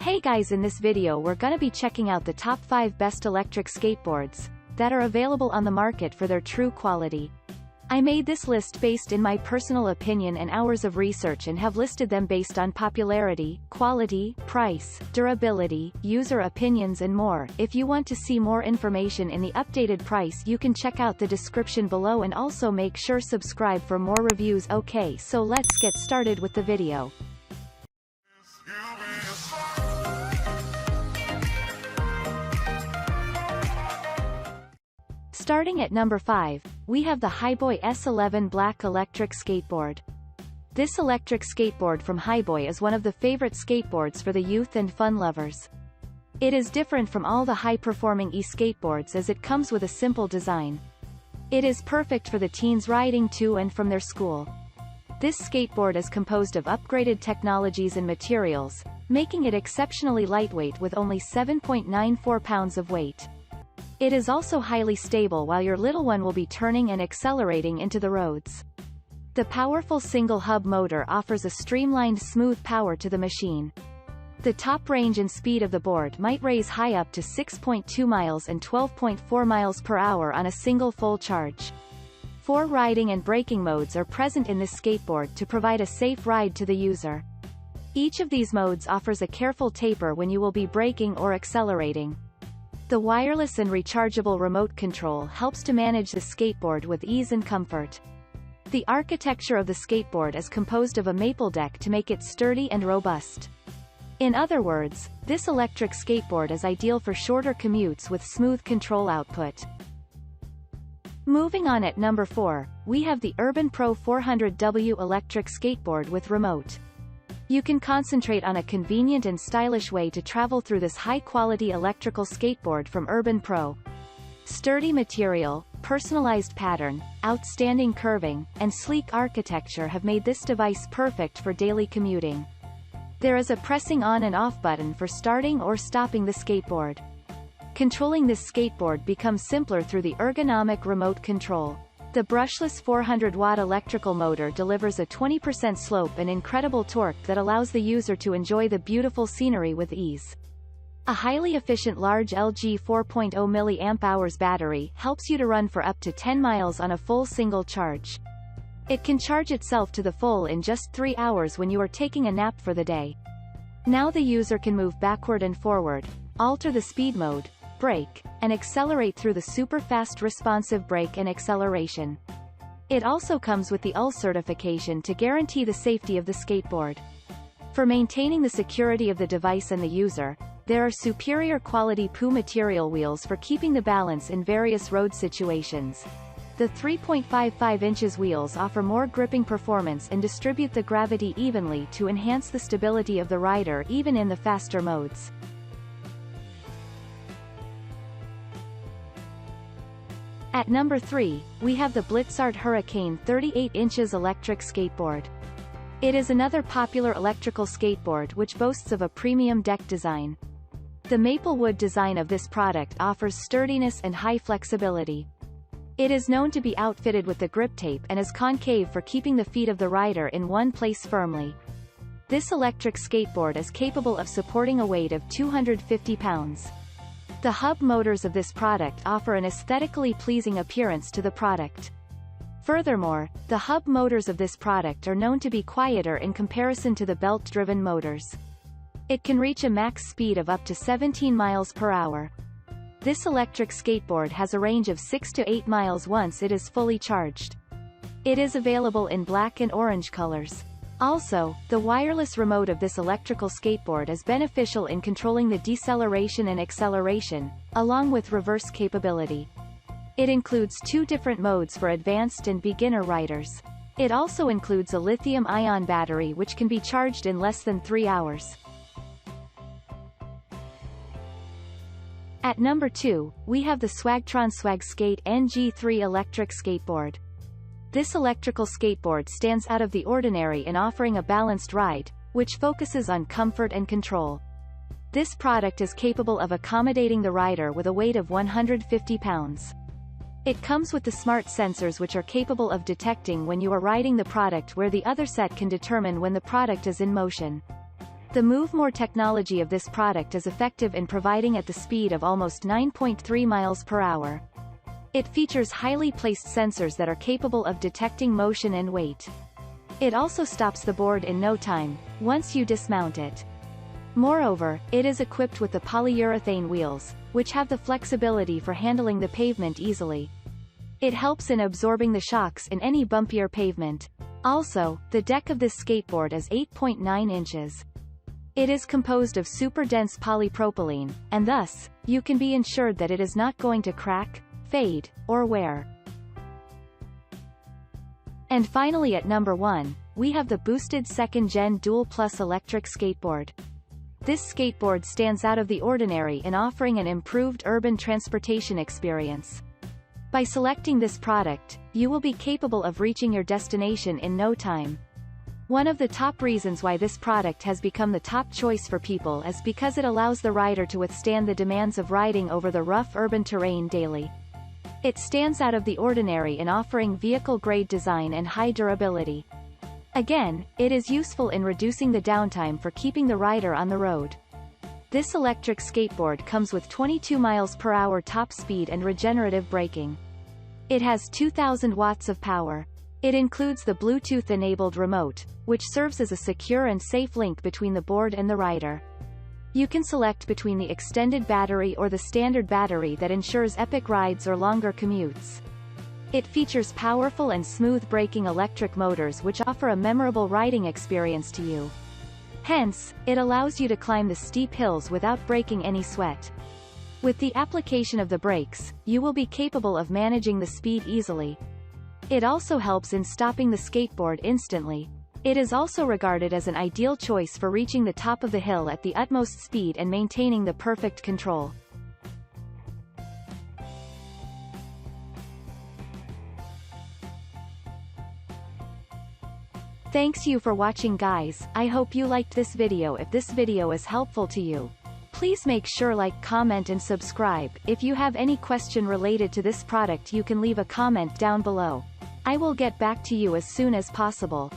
Hey guys, in this video we're gonna be checking out the top 5 best electric skateboards that are available on the market for their true quality. I made this list based in my personal opinion and hours of research and have listed them based on popularity, quality, price, durability, user opinions and more. If you want to see more information in the updated price, you can check out the description below and also make sure subscribe for more reviews. Okay, so let's get started with the video. Starting at number 5, we have the Hiboy S11 Black Electric Skateboard. This electric skateboard from Hiboy is one of the favorite skateboards for the youth and fun lovers. It is different from all the high-performing e-skateboards as it comes with a simple design. It is perfect for the teens riding to and from their school. This skateboard is composed of upgraded technologies and materials, making it exceptionally lightweight with only 7.94 pounds of weight. It is also highly stable while your little one will be turning and accelerating into the roads. The powerful single hub motor offers a streamlined smooth power to the machine. The top range and speed of the board might raise high up to 6.2 miles and 12.4 miles per hour on a single full charge. 4 riding and braking modes are present in this skateboard to provide a safe ride to the user. Each of these modes offers a careful taper when you will be braking or accelerating. The wireless and rechargeable remote control helps to manage the skateboard with ease and comfort. The architecture of the skateboard is composed of a maple deck to make it sturdy and robust. In other words, this electric skateboard is ideal for shorter commutes with smooth control output. Moving on, at number 4, we have the UrbanPro 400W electric skateboard with remote. You can concentrate on a convenient and stylish way to travel through this high-quality electrical skateboard from UrbanPro. Sturdy material, personalized pattern, outstanding curving, and sleek architecture have made this device perfect for daily commuting. There is a pressing on and off button for starting or stopping the skateboard. Controlling this skateboard becomes simpler through the ergonomic remote control. The brushless 400-watt electrical motor delivers a 20% slope and incredible torque that allows the user to enjoy the beautiful scenery with ease. A highly efficient large LG 4.0 mAh battery helps you to run for up to 10 miles on a full single charge. It can charge itself to the full in just 3 hours when you are taking a nap for the day. Now the user can move backward and forward, alter the speed mode, brake, and accelerate through the super-fast responsive brake and acceleration. It also comes with the UL certification to guarantee the safety of the skateboard. For maintaining the security of the device and the user, there are superior quality PU material wheels for keeping the balance in various road situations. The 3.55 inches wheels offer more gripping performance and distribute the gravity evenly to enhance the stability of the rider even in the faster modes. At number 3, we have the BLITZART Huracane 38 inches electric skateboard. It is another popular electrical skateboard which boasts of a premium deck design. The maple wood design of this product offers sturdiness and high flexibility. It is known to be outfitted with the grip tape and is concave for keeping the feet of the rider in one place firmly. This electric skateboard is capable of supporting a weight of 250 pounds. The hub motors of this product offer an aesthetically pleasing appearance to the product. Furthermore, the hub motors of this product are known to be quieter in comparison to the belt-driven motors. It can reach a max speed of up to 17 miles per hour. This electric skateboard has a range of 6 to 8 miles once it is fully charged. It is available in black and orange colors. Also, the wireless remote of this electrical skateboard is beneficial in controlling the deceleration and acceleration, along with reverse capability. It includes 2 different modes for advanced and beginner riders. It also includes a lithium-ion battery which can be charged in less than 3 hours. At number 2, we have the Swagtron Swagskate NG3 electric skateboard. This electrical skateboard stands out of the ordinary in offering a balanced ride, which focuses on comfort and control. This product is capable of accommodating the rider with a weight of 150 pounds. It comes with the smart sensors which are capable of detecting when you are riding the product, where the other set can determine when the product is in motion. The Move More technology of this product is effective in providing at the speed of almost 9.3 miles per hour. It features highly placed sensors that are capable of detecting motion and weight. It also stops the board in no time, once you dismount it. Moreover, it is equipped with the polyurethane wheels, which have the flexibility for handling the pavement easily. It helps in absorbing the shocks in any bumpier pavement. Also, the deck of this skateboard is 8.9 inches. It is composed of super dense polypropylene, and thus, you can be ensured that it is not going to crack, fade, or wear. And finally at number 1, we have the boosted 2nd Gen Dual Plus electric skateboard. This skateboard stands out of the ordinary in offering an improved urban transportation experience. By selecting this product, you will be capable of reaching your destination in no time. One of the top reasons why this product has become the top choice for people is because it allows the rider to withstand the demands of riding over the rough urban terrain daily. It stands out of the ordinary in offering vehicle-grade design and high durability. Again, it is useful in reducing the downtime for keeping the rider on the road. This electric skateboard comes with 22 miles per hour top speed and regenerative braking. It has 2,000 watts of power. It includes the Bluetooth-enabled remote, which serves as a secure and safe link between the board and the rider. You can select between the extended battery or the standard battery that ensures epic rides or longer commutes. It features powerful and smooth braking electric motors which offer a memorable riding experience to you. Hence, it allows you to climb the steep hills without breaking any sweat. With the application of the brakes, you will be capable of managing the speed easily. It also helps in stopping the skateboard instantly. It is also regarded as an ideal choice for reaching the top of the hill at the utmost speed and maintaining the perfect control. Thanks you for watching guys, I hope you liked this video. If this video is helpful to you, please make sure like, comment and subscribe. If you have any question related to this product you can leave a comment down below. I will get back to you as soon as possible.